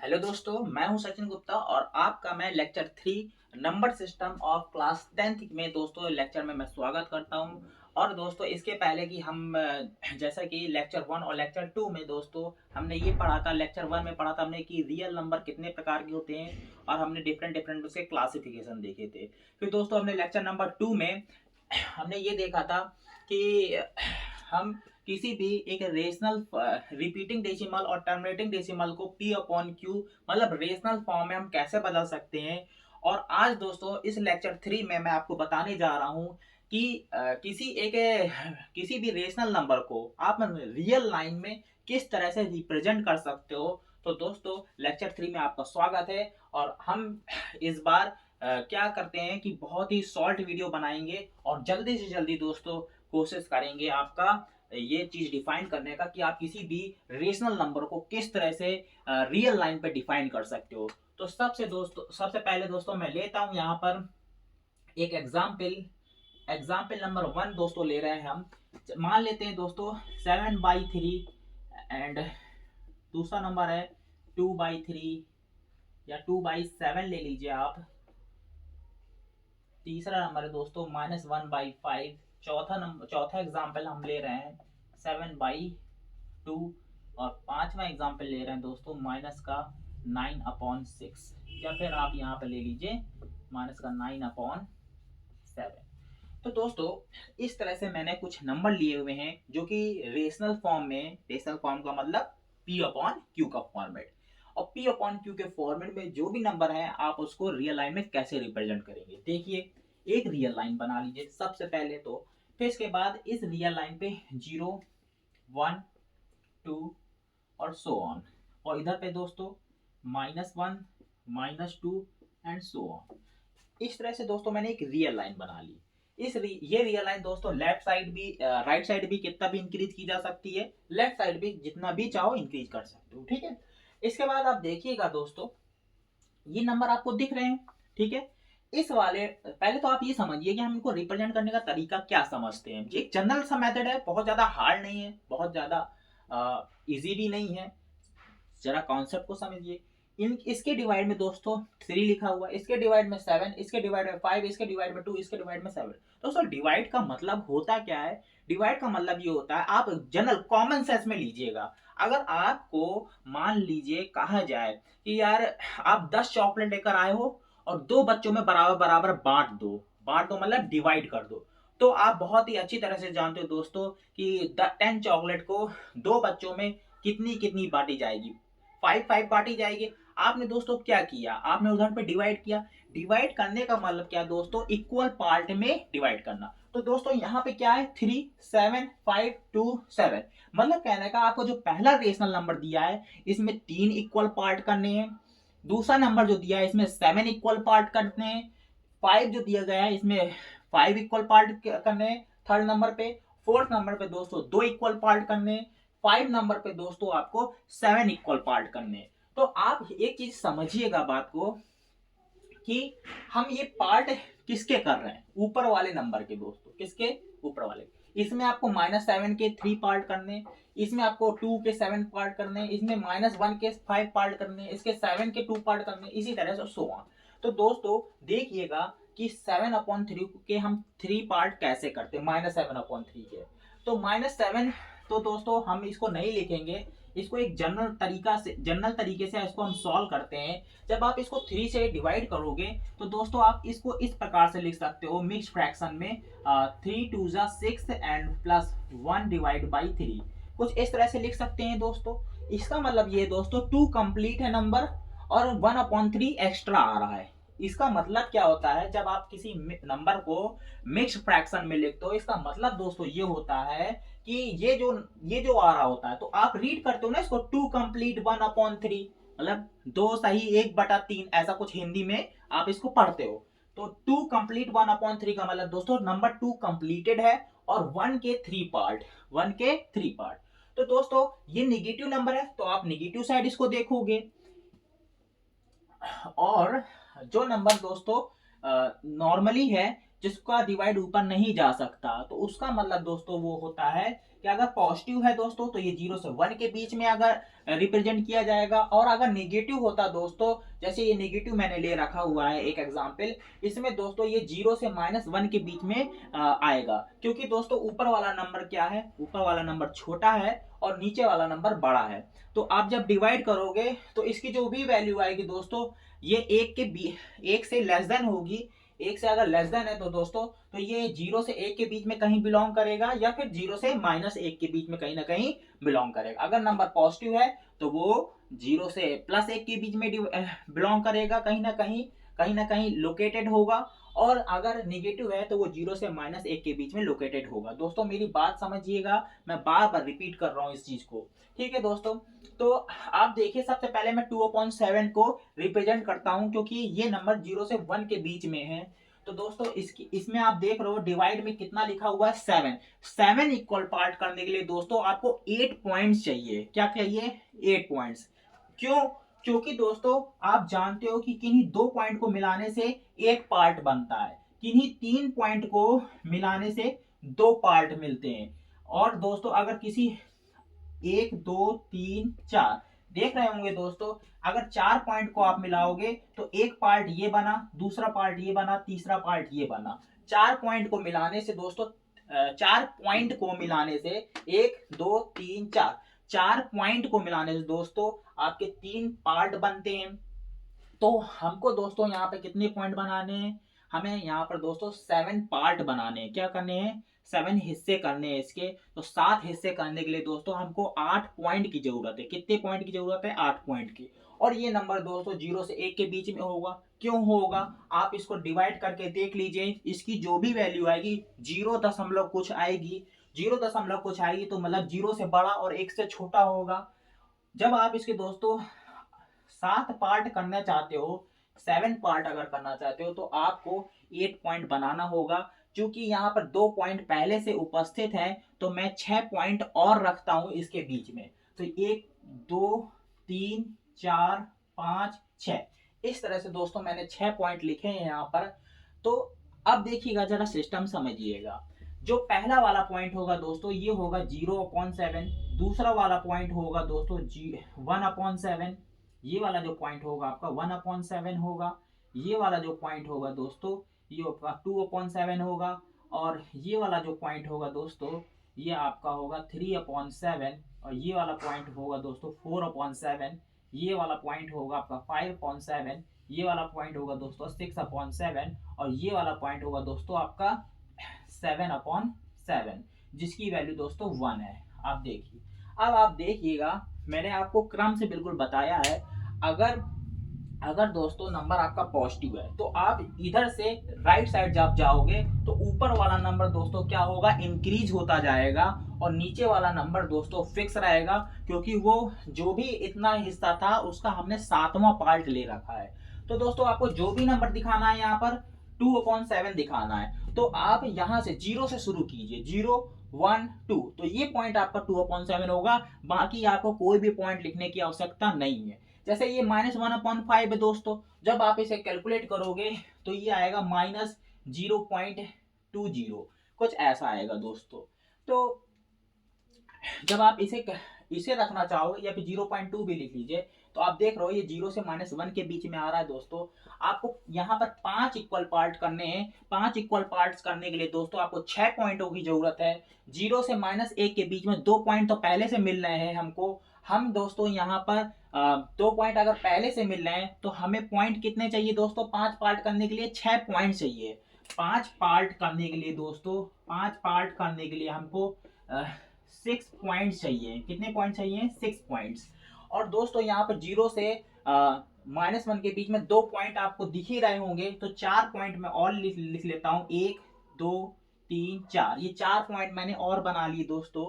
Hello दोस्तों, मैं हूं सचिन गुप्ता और आपका मैं lecture 3 number system of class 10th में दोस्तों लेक्चर में मैं स्वागत करता हूं। और दोस्तों इसके पहले कि हम जैसा कि लेक्चर 1 और लेक्चर 2 में दोस्तों हमने ये पढ़ा था। लेक्चर 1 में पढ़ा था हमने कि रियल नंबर कितने प्रकार के होते हैं और हमने डिफरेंट डिफरेंट उसके क्लासिफिकेशन देखे थे। फिर दोस्तों हमने लेक्चर नंबर 2 में हमने ये देखा था कि हम किसी भी एक रेशनल रिपीटिंग डेसिमल और टर्मिनेटिंग डेसिमल को p अपॉन क्यू मतलब रेशनल फॉर्म में हम कैसे बदल सकते हैं। और आज दोस्तों इस लेक्चर 3 में मैं आपको बताने जा रहा हूं कि किसी भी रेशनल नंबर को आप रियल लाइन में किस तरह से रिप्रेजेंट कर सकते हो। तो दोस्तों लेक्चर 3 में आपका स्वागत है। और हम इस बार क्या करते हैं कि बहुत ही शॉर्ट वीडियो बनाएंगे और जल्दी से जल्दी दोस्तों कोशिश करेंगे आपका ये चीज डिफाइन करने का कि आप किसी भी रेशनल नंबर को किस तरह से रियल लाइन पे डिफाइन कर सकते हो। तो सबसे पहले दोस्तों मैं लेता हूं यहाँ पर एक एग्जाम्पल नंबर 1 दोस्तों ले रहे हैं हम। मान लेते हैं दोस्तों 7/3 एंड दूसरा नंबर है 2/3 या 2/7 ले लीजिए आप। तीसरा नंबर है दोस्तों -1/5। चौथा एग्जाम्पल हम ले रहे हैं 7/2। और पांचवा एग्जाम्पल ले रहे हैं दोस्तों -9/6 या फिर आप यहाँ पे ले लीजिए -9/7। तो दोस्तों इस तरह से मैंने कुछ नंबर लिए हुए हैं जो कि रेशनल फॉर्म का मतलब p अपॉन क्यू का फॉर्मेट। और p अपॉन क्यू के फॉर्मेट में जो भी नंबर है आप उसको रियल लाइन में कैसे रिप्रेजेंट करेंगे। देखिए एक रियल लाइन बना लीजिए सबसे पहले तो। फिर इसके बाद इस रियल लाइन पे 0 1 2 और सो ऑन। और इधर पे दोस्तों -1 -2 एंड सो ऑन। इस तरह से दोस्तों मैंने एक रियल लाइन बना ली। ये रियल लाइन दोस्तों लेफ्ट साइड भी राइट साइड भी कितना भी इंक्रीज की जा सकती है, लेफ्ट साइड भी जितना भी चाहो इंक्रीज कर सकते हो। ठीक है। इसके बाद आप देखिएगा दोस्तों ये नंबर आपको दिख रहे हैं। ठीक है। इस वाले पहले तो आप ये समझिए कि हम इनको रिप्रेजेंट करने का तरीका क्या समझते हैं। एक जनरल सा मेथड है, बहुत ज्यादा हार्ड नहीं है, बहुत ज्यादा इजी भी नहीं है। जरा कॉन्सेप्ट को समझिए। इन इसके डिवाइड में दोस्तों 3 लिखा हुआ है, इसके डिवाइड में 7, इसके डिवाइड में 5, इसके डिवाइड में 2, इसके डिवाइड में 7। दोस्तों डिवाइड का मतलब होता क्या है। डिवाइड का मतलब ये होता है, आप जनरल कॉमन सेंस में लीजिएगा। अगर आपको मान लीजिए कहा जाए कि यार आप 10 चॉकलेट लेकर आए हो और दो बच्चों में बराबर बराबर बांट दो मतलब डिवाइड कर दो। तो आप बहुत ही अच्छी तरह से जानते हो दोस्तों कि 10 चॉकलेट को दो बच्चों में कितनी कितनी बांटी जाएगी, 5 बांटी जाएगी। आपने दोस्तों क्या किया, आपने उधर पे डिवाइड किया। डिवाइड करने का मतलब क्या दोस्तों, इक्वल पार्ट में डिवाइड करना। तो दोस्तों यहाँ पे क्या है 3 7 5 2 7। मतलब कहने का आपको जो पहला रेशनल नंबर दिया है इसमें 3 इक्वल पार्ट करने हैं। दूसरा नंबर जो दिया है इसमें 7 इक्वल पार्ट करने हैं। 5 जो दिया गया है इसमें 5 इक्वल पार्ट करने हैं थर्ड नंबर पे। फोर्थ नंबर पे दोस्तों 2 इक्वल पार्ट करने हैं। 5 नंबर पे दोस्तों आपको 7 इक्वल पार्ट करने हैं। तो आप एक चीज समझिएगा बात को कि हम ये पार्ट किसके कर रहे हैं, ऊपर वाले नंबर के दोस्तों, किसके ऊपर वाले। इसमें आपको -7 के 3 पार्ट करने, इसमें आपको 2 के 7 पार्ट करने, इसमें -1 के 5 पार्ट करने, इसके 7 के 2 पार्ट करने, इसी तरह से सो ऑन। तो दोस्तों देखिएगा कि 7/3 के हम 3 पार्ट कैसे करते हैं -7/3 के। तो -7 तो दोस्तों हम इसको नहीं लिखेंगे, इसको एक जनरल तरीके से इसको हम सॉल्व करते हैं। जब आप इसको 3 से डिवाइड करोगे तो दोस्तों आप इसको इस प्रकार से लिख सकते हो मिक्स फ्रैक्शन में 3 2 6 एंड +1/3। कुछ इस तरह से लिख सकते हैं दोस्तों। इसका मतलब ये दोस्तों 2 कंप्लीट है नंबर और 1/3 एक्स्ट्रा आ रहा है। इसका मतलब क्या होता है, जब आप किसी नंबर को मिक्स फ्रैक्शन में लिखते हो इसका मतलब दोस्तों ये होता है कि ये जो आ रहा होता है तो आप रीड करते हो ना इसको 2 कंप्लीट 1/3 मतलब 2 सही 1/3 ऐसा कुछ हिंदी में आप इसको पढ़ते हो। तो 2 कंप्लीट 1/3 का मतलब दोस्तों नंबर 2 कंप्लीटेड है और 1 के 3 पार्ट। तो दोस्तों ये निगेटिव नंबर है तो आप निगेटिव साइड इसको देखोगे। और जो नंबर दोस्तों नॉर्मली है जिसका डिवाइड ऊपर नहीं जा सकता। तो उसका मतलब दोस्तों वो होता है कि अगर पॉजिटिव है दोस्तों तो ये 0 से 1 के बीच में अगर रिप्रेजेंट किया जाएगा, और अगर नेगेटिव होता दोस्तों, जैसे ये नेगेटिव मैंने ले रखा हुआ है एक एग्जांपल, इसमें दोस्तों ये 0 से -1 के बीच में आएगा, क्योंकि दोस्तों ऊपर वाला नंबर क्या है, ऊपर वाला नंबर छोटा है और नीचे वाला नंबर बड़ा है। तो आप जब डिवाइड करोगे तो इसकी जो भी वैल्यू आएगी दोस्तों, ये एक से लेस देन होगी। एक से अगर लेस देन है तो दोस्तों, तो ये 0 से 1 के बीच में कहीं बिलोंग करेगा, या फिर 0 से -1 के बीच में कहीं ना कहीं बिलोंग करेगा। अगर नंबर पॉजिटिव है तो वो 0 से +1 के बीच में बिलोंग करेगा, कहीं ना कहीं लोकेटेड होगा। और अगर निगेटिव है तो वो 0 से -1 के बीच में लोकेटेड होगा। दोस्तों मेरी बात समझिएगा, मैं बार बार रिपीट कर रहा हूँ इस चीज को, ठीक है दोस्तों। तो आप देखिए, सबसे पहले मैं 2/7 को रिप्रेजेंट करता हूं, क्योंकि ये नंबर 0 से 1 के बीच में है। तो दोस्तों इसमें आप देख रहे हो डिवाइड में कितना लिखा हुआ है, 7। 7 इक्वल पार्ट करने के लिए दोस्तों आपको 8 पॉइंट्स चाहिए। क्या चाहिए? 8 पॉइंट्स। क्यों? क्योंकि दोस्तों आप जानते हो कि किन्हीं 2 पॉइंट को मिलाने से एक पार्ट बनता है, किन्हीं 3 पॉइंट को मिलाने से 2 पार्ट मिलते हैं। और दोस्तों अगर किसी 1 2 3 4 देख रहे होंगे दोस्तों, अगर 4 पॉइंट को आप मिलाओगे तो एक पार्ट ये बना, दूसरा पार्ट ये बना, तीसरा पार्ट ये बना। 4 पॉइंट को मिलाने से दोस्तों, 4 पॉइंट को मिलाने से 1 2 3 4, 4 पॉइंट को मिलाने से दोस्तों आपके 3 पार्ट बनते हैं। तो हमको दोस्तों यहाँ पे कितने पॉइंट बनाने हैं? हमें यहाँ पर दोस्तों 7 पार्ट बनाने हैं। क्या करने हैं? 7 हिस्से करने हैं इसके। तो 7 हिस्से करने के लिए दोस्तों हमको 8 पॉइंट की जरूरत है। कितने पॉइंट की जरूरत है? 8 पॉइंट की। और ये नंबर दोस्तों 0 से 1 के बीच में होगा। क्यों होगा? आप इसको डिवाइड करके देख लीजिए, इसकी जो भी वैल्यू आएगी 0 दशमलव कुछ आएगी, 0 दशमलव कुछ आएगी, तो मतलब 0 से बड़ा और 1 से छोटा होगा। जब आप इसके दोस्तों 7 पार्ट करना चाहते हो, 7 पार्ट अगर करना चाहते हो, तो आपको 8 पॉइंट बनाना होगा। क्योंकि यहाँ पर 2 पॉइंट पहले से उपस्थित है, तो मैं 6 पॉइंट और रखता हूं इसके बीच में। तो 1 2 3 4 5 6, इस तरह से दोस्तों मैंने 6 पॉइंट लिखे हैं यहाँ पर। तो अब देखिएगा, जरा सिस्टम समझिएगा। जो पहला वाला पॉइंट होगा दोस्तों, ये होगा 0/7। दूसरा वाला पॉइंट होगा दोस्तों 1/7। ये वाला जो पॉइंट होगा आपका 1/7 होगा। ये वाला जो पॉइंट होगा दोस्तों, ये आपका 2/7 होगा। और ये वाला जो पॉइंट होगा दोस्तों, ये आपका होगा 3/7। और ये वाला पॉइंट होगा दोस्तों 4/7। ये वाला पॉइंट होगा आपका 5/7। ये वाला पॉइंट होगा दोस्तों 6/7। और ये वाला पॉइंट होगा दोस्तों आपका 7/7, जिसकी वैल्यू दोस्तों 1 है। आप देखिए, अब आप देखिएगा, मैंने आपको क्रम से बिल्कुल बताया है। अगर अगर दोस्तों नंबर आपका पॉजिटिव है, तो आप इधर से राइट साइड जब जाओगे तो ऊपर वाला नंबर दोस्तों क्या होगा? इंक्रीज होता जाएगा। और नीचे वाला नंबर दोस्तों फिक्स रहेगा, क्योंकि वो जो भी इतना हिस्सा था उसका हमने 7वां पार्ट ले रखा है। तो दोस्तों आपको जो भी नंबर दिखाना है यहाँ पर 2/7 दिखाना है, तो आप यहाँ से 0 से शुरू कीजिए। 0 1 2, तो ये पॉइंट आपका 2/7 होगा। बाकी आपको कोई भी पॉइंट लिखने की आवश्यकता नहीं है। जैसे ये -1/5 है दोस्तों, जब आप इसे कैलकुलेट करोगे तो ये आएगा -0.20, कुछ ऐसा आएगा दोस्तों। तो जब आप इसे रखना चाहोगे, या फिर 0.2 भी लिख लीजिए, तो आप देख रहे हो ये 0 से -1 के बीच में आ रहा है दोस्तों। आपको यहाँ पर 5 इक्वल पार्ट करने हैं। 5 इक्वल पार्ट्स करने के लिए दोस्तों आपको 6 पॉइंटों की जरूरत है। 0 से -1 के बीच में 2 पॉइंट तो पहले से मिल रहे हैं हमको। हम दोस्तों यहाँ पर 2 पॉइंट अगर पहले से मिल रहे हैं, तो हमें पॉइंट कितने चाहिए दोस्तों? 5 पार्ट करने के लिए 6 पॉइंट चाहिए। 5 पार्ट करने के लिए दोस्तों, 5 पार्ट करने के लिए हमको 6 पॉइंट चाहिए। कितने पॉइंट चाहिए? 6 पॉइंट्स। और दोस्तों यहाँ पर 0 से -1 के बीच में 2 पॉइंट आपको दिख ही रहे होंगे, तो 4 पॉइंट मैं और लिख लेता हूँ। 1 2 3 4, ये 4 पॉइंट मैंने और बना लिए दोस्तों।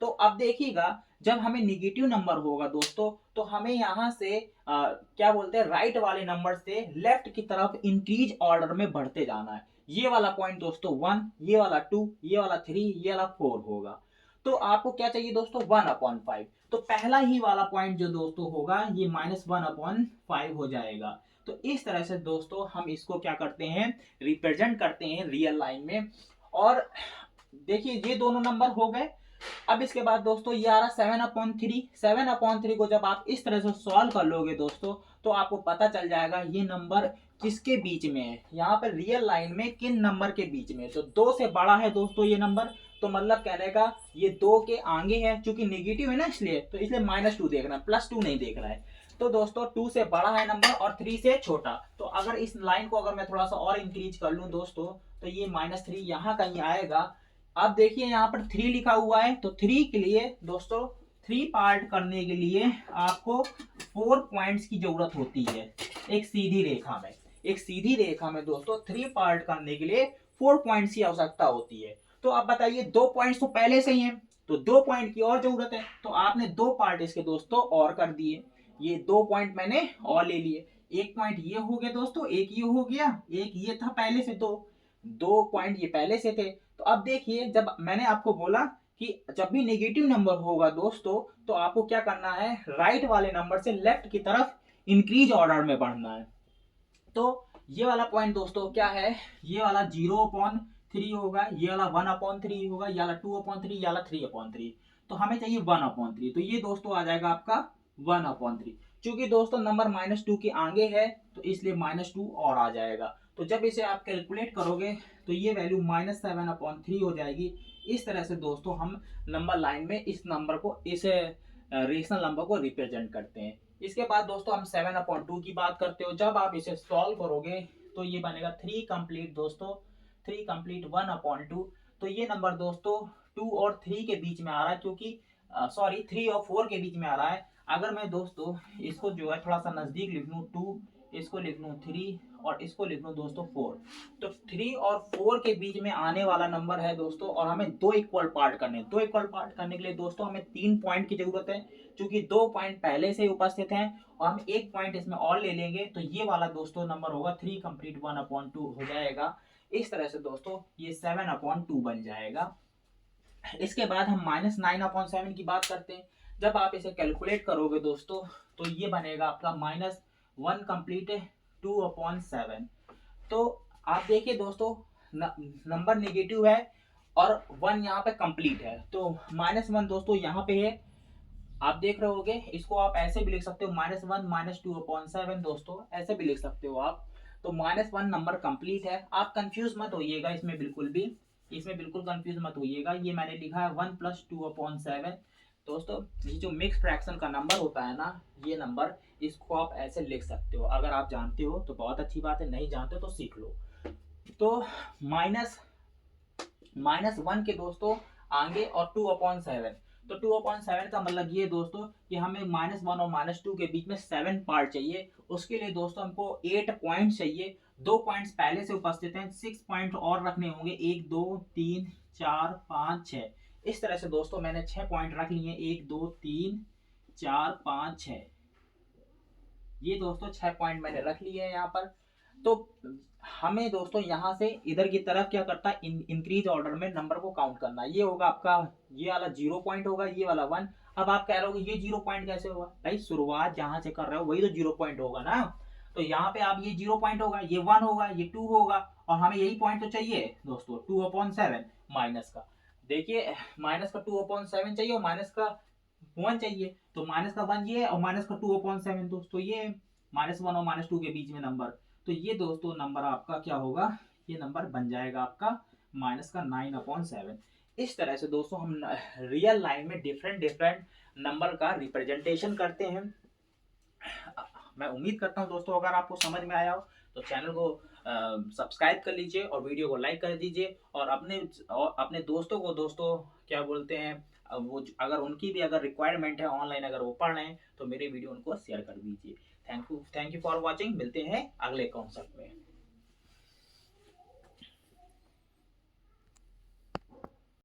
तो अब देखिएगा, जब हमें निगेटिव नंबर होगा दोस्तों, तो हमें यहाँ से क्या बोलते हैं, राइट वाले नंबर से लेफ्ट की तरफ इंक्रीज ऑर्डर में बढ़ते जाना है। ये वाला पॉइंट दोस्तों 1, ये वाला 2, ये वाला 3, ये वाला 4 होगा। तो आपको क्या चाहिए दोस्तों? 1/5। तो पहला ही वाला पॉइंट जो दोस्तों होगा, ये -1/5 हो जाएगा। तो इस तरह से दोस्तों हम इसको क्या करते हैं, रिप्रेजेंट करते हैं रियल लाइन में। और देखिए ये दोनों नंबर हो गए। अब इसके बाद दोस्तों ये आ रहा 7/3। 7/3 को जब आप इस तरह से सॉल्व कर लोगे दोस्तों, तो आपको पता चल जाएगा ये नंबर किसके बीच में है, यहाँ पर रियल लाइन में किन नंबर के बीच में। तो 2 से बड़ा है दोस्तों ये नंबर, तो मतलब कहने का ये 2 के आगे है, क्योंकि नेगेटिव है ना इसलिए, तो इसलिए -2 देखना है, +2 नहीं देख रहा है। तो दोस्तों 2 से बड़ा है नंबर और 3 से छोटा। तो अगर इस लाइन को अगर मैं थोड़ा सा और इंक्रीज कर लूं दोस्तों, तो ये -3 यहाँ कहीं आएगा। अब देखिए यहाँ पर 3 लिखा हुआ है, तो 3 के लिए दोस्तों 3 पार्ट करने के लिए आपको 4 पॉइंट्स की जरूरत होती है एक सीधी रेखा में। एक सीधी रेखा में दोस्तों 3 पार्ट करने के लिए 4 पॉइंट्स की आवश्यकता होती है। तो आप बताइए 2 पॉइंट्स तो पहले से ही हैं, तो 2 पॉइंट की और जरूरत है, तो आपने 2 पार्ट इसके दोस्तों और कर दिए। ये 2 पॉइंट मैंने और ले लिए। एक पॉइंट ये हो गया दोस्तों, एक ये हो गया, एक ये था पहले से, 2 पॉइंट ये पहले से थे। तो अब देखिए जब मैंने आपको बोला कि जब भी नेगेटिव नंबर होगा दोस्तों, तो आपको क्या करना है, राइट वाले नंबर से लेफ्ट की तरफ इंक्रीज ऑर्डर में बढ़ना है। तो ये वाला पॉइंट दोस्तों क्या है, ये वाला 0/3 होगा, ये वाला 1/3 होगा, ये वाला 2/3, ये वाला 3/3। तो हमें चाहिए 1/3, तो ये दोस्तों आ जाएगा आपका 1/3। क्योंकि दोस्तों नंबर -2 के आगे है, तो इसलिए -2 और आ जाएगा। तो जब इसे आप कैलकुलेट करोगे तो ये वैल्यू -7/3 हो जाएगी। इस तरह से दोस्तों हम नंबर लाइन में इस नंबर को, इस रेशनल नंबर को रिप्रेजेंट करते हैं। इसके बाद दोस्तों हम 7/2 की बात करते हो। जब आप इसे सॉल्व करोगे तो ये बनेगा 3 कंप्लीट दोस्तों, 3 कंप्लीट 1/2। तो ये नंबर दोस्तों 2 और 3 के बीच में आ रहा है, क्योंकि सॉरी 3 और 4 के बीच में आ रहा है। अगर मैं दोस्तों इसको जो है थोड़ा सा नजदीक लिख लूँ 2, इसको लिख लूँ 3 और इसको लिख लूँ दोस्तों 4, तो 3 और 4 के बीच में आने वाला नंबर है दोस्तों। और हमें 2 इक्वल पार्ट करने हैं। 2 इक्वल पार्ट करने के लिए दोस्तों हमें 3 पॉइंट की जरूरत है, क्योंकि 2 पॉइंट पहले से उपस्थित हैं और हम 1 पॉइंट इसमें और ले लेंगे, तो ये वाला दोस्तों नंबर होगा 3 कंप्लीट 1/2 हो जाएगा। इस तरह से दोस्तों ये 7/2 बन जाएगा। इसके बाद हम -9/7 की बात करते हैं। जब आप इसे कैलकुलेट करोगे दोस्तों, तो ये बनेगा आपका -1 कंप्लीट 2/7। तो आप देखिए दोस्तों नंबर नेगेटिव है और 1 यहाँ पे कंप्लीट है, तो -1 दोस्तों यहाँ पे है, आप देख रहे होगे। इसको आप ऐसे भी लिख सकते हो -1 -2/7 दोस्तों, ऐसे भी लिख सकते हो आप। तो -1 नंबर कंप्लीट है। आप कंफ्यूज मत होइएगा इसमें, बिल्कुल भी इसमें बिल्कुल कंफ्यूज मत होइएगा। ये मैंने लिखा है 1 + 2/7 दोस्तों। ये जो मिक्स फ्रैक्शन का नंबर होता है ना, ये नंबर, इसको आप ऐसे लिख सकते हो। अगर आप जानते हो तो बहुत अच्छी बात है, नहीं जानते तो सीख लो। तो -1 के दोस्तों आगे और 2/7, तो 2/7 का मतलब ये दोस्तों कि हमें -1 और -2 के बीच में 7 पार्ट चाहिए। उसके लिए दोस्तों हमको 8 पॉइंट चाहिए। 2 पॉइंट्स पहले से उपस्थित हैं, 6 पॉइंट और रखने होंगे, 1 2 3 4 5 6। इस तरह से दोस्तों मैंने 6 पॉइंट रख लिए, 1 2 3 4 5 6। ये दोस्तों 6 पॉइंट मैंने रख लिए हैं यहाँ पर। तो हमें दोस्तों यहाँ से इधर की तरफ क्या करता है, इंक्रीज ऑर्डर में नंबर को काउंट करना। ये होगा आपका, ये वाला 0 पॉइंट होगा, ये वाला 1। अब आप कह रहे हो ये 0 पॉइंट कैसे होगा, भाई शुरुआत जहां से कर रहे हो वही तो 0 पॉइंट होगा ना। तो यहाँ पे आप ये 0 पॉइंट होगा, ये 1 होगा, ये 2 होगा, और हमें यही पॉइंट तो चाहिए दोस्तों 2/7 माइनस का। देखिए माइनस का 2/7 चाहिए और माइनस का 1 चाहिए। तो -1 ये है और -2/7 दोस्तों ये है, -1 और -2 के बीच में नंबर। तो ये दोस्तों नंबर आपका क्या होगा, ये नंबर बन जाएगा आपका -9/7। इस तरह से दोस्तों हम रियल लाइन में डिफरेंट डिफरेंट नंबर का रिप्रेजेंटेशन करते हैं। मैं उम्मीद करता हूँ दोस्तों अगर आपको समझ में आया हो तो चैनल को सब्सक्राइब कर लीजिए और वीडियो को लाइक कर दीजिए, और अपने दोस्तों को दोस्तों क्या बोलते हैं, वो अगर उनकी भी अगर रिक्वायरमेंट है ऑनलाइन, अगर वो पढ़ रहे हैं तो मेरे वीडियो उनको शेयर कर दीजिए। Thank you for watching. मिलते हैं अगले कॉन्सेप्ट में।